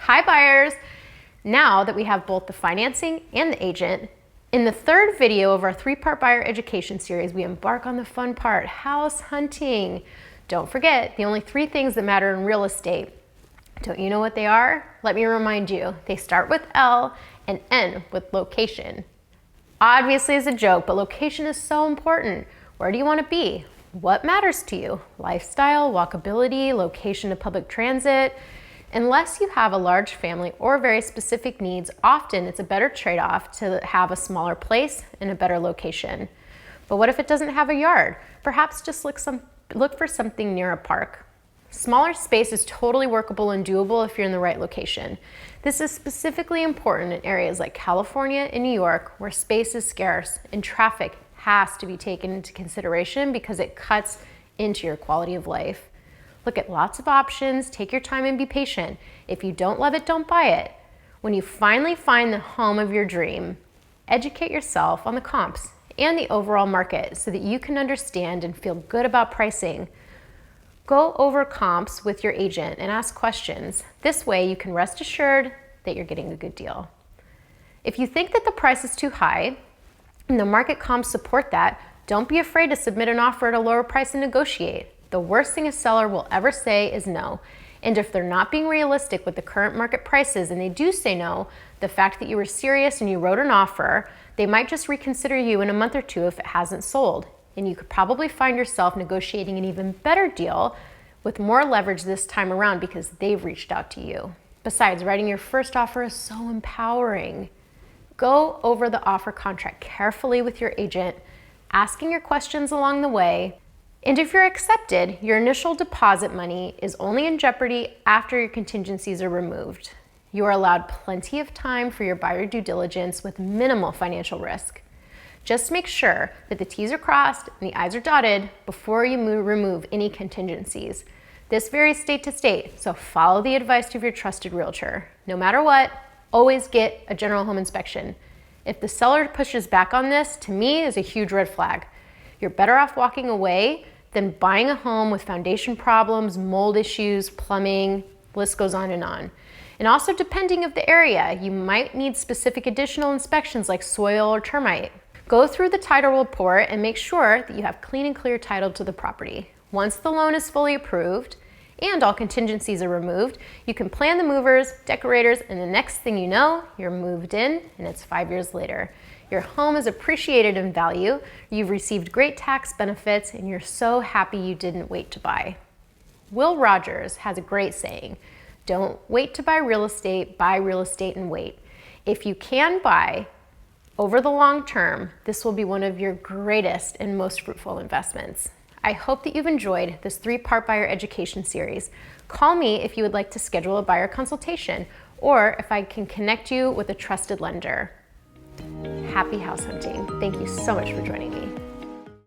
Hi buyers! Now that we have both the financing and the agent, in the third video of our 3-part buyer education series, we embark on the fun part, house hunting. Don't forget, the only 3 things that matter in real estate. Don't you know what they are? Let me remind you. They start with L and end with location. Obviously it's a joke, but location is so important. Where do you want to be? What matters to you? Lifestyle, walkability, location to public transit. Unless you have a large family or very specific needs, often it's a better trade-off to have a smaller place in a better location. But what if it doesn't have a yard? Perhaps just look for something near a park. Smaller space is totally workable and doable if you're in the right location. This is specifically important in areas like California and New York, where space is scarce and traffic has to be taken into consideration because it cuts into your quality of life. Look at lots of options, take your time and be patient. If you don't love it, don't buy it. When you finally find the home of your dream, educate yourself on the comps and the overall market so that you can understand and feel good about pricing. Go over comps with your agent and ask questions. This way you can rest assured that you're getting a good deal. If you think that the price is too high and the market comps support that, don't be afraid to submit an offer at a lower price and negotiate. The worst thing a seller will ever say is no. And if they're not being realistic with the current market prices and they do say no, the fact that you were serious and you wrote an offer, they might just reconsider you in a month or 2 if it hasn't sold. And you could probably find yourself negotiating an even better deal with more leverage this time around because they've reached out to you. Besides, writing your first offer is so empowering. Go over the offer contract carefully with your agent, asking your questions along the way. And if you're accepted, your initial deposit money is only in jeopardy after your contingencies are removed. You are allowed plenty of time for your buyer due diligence with minimal financial risk. Just make sure that the T's are crossed and the I's are dotted before you remove any contingencies. This varies state to state, so follow the advice of your trusted realtor. No matter what, always get a general home inspection. If the seller pushes back on this, to me, is a huge red flag. You're better off walking away than buying a home with foundation problems, mold issues, plumbing, list goes on. And also, depending on the area, you might need specific additional inspections like soil or termite. Go through the title report and make sure that you have clean and clear title to the property. Once the loan is fully approved and all contingencies are removed, you can plan the movers, decorators, and the next thing you know, you're moved in and it's 5 years later. Your home is appreciated in value, you've received great tax benefits, and you're so happy you didn't wait to buy. Will Rogers has a great saying, don't wait to buy real estate and wait. If you can buy over the long term, this will be one of your greatest and most fruitful investments. I hope that you've enjoyed this 3-part buyer education series. Call me if you would like to schedule a buyer consultation or if I can connect you with a trusted lender. Happy house hunting. Thank you so much for joining me.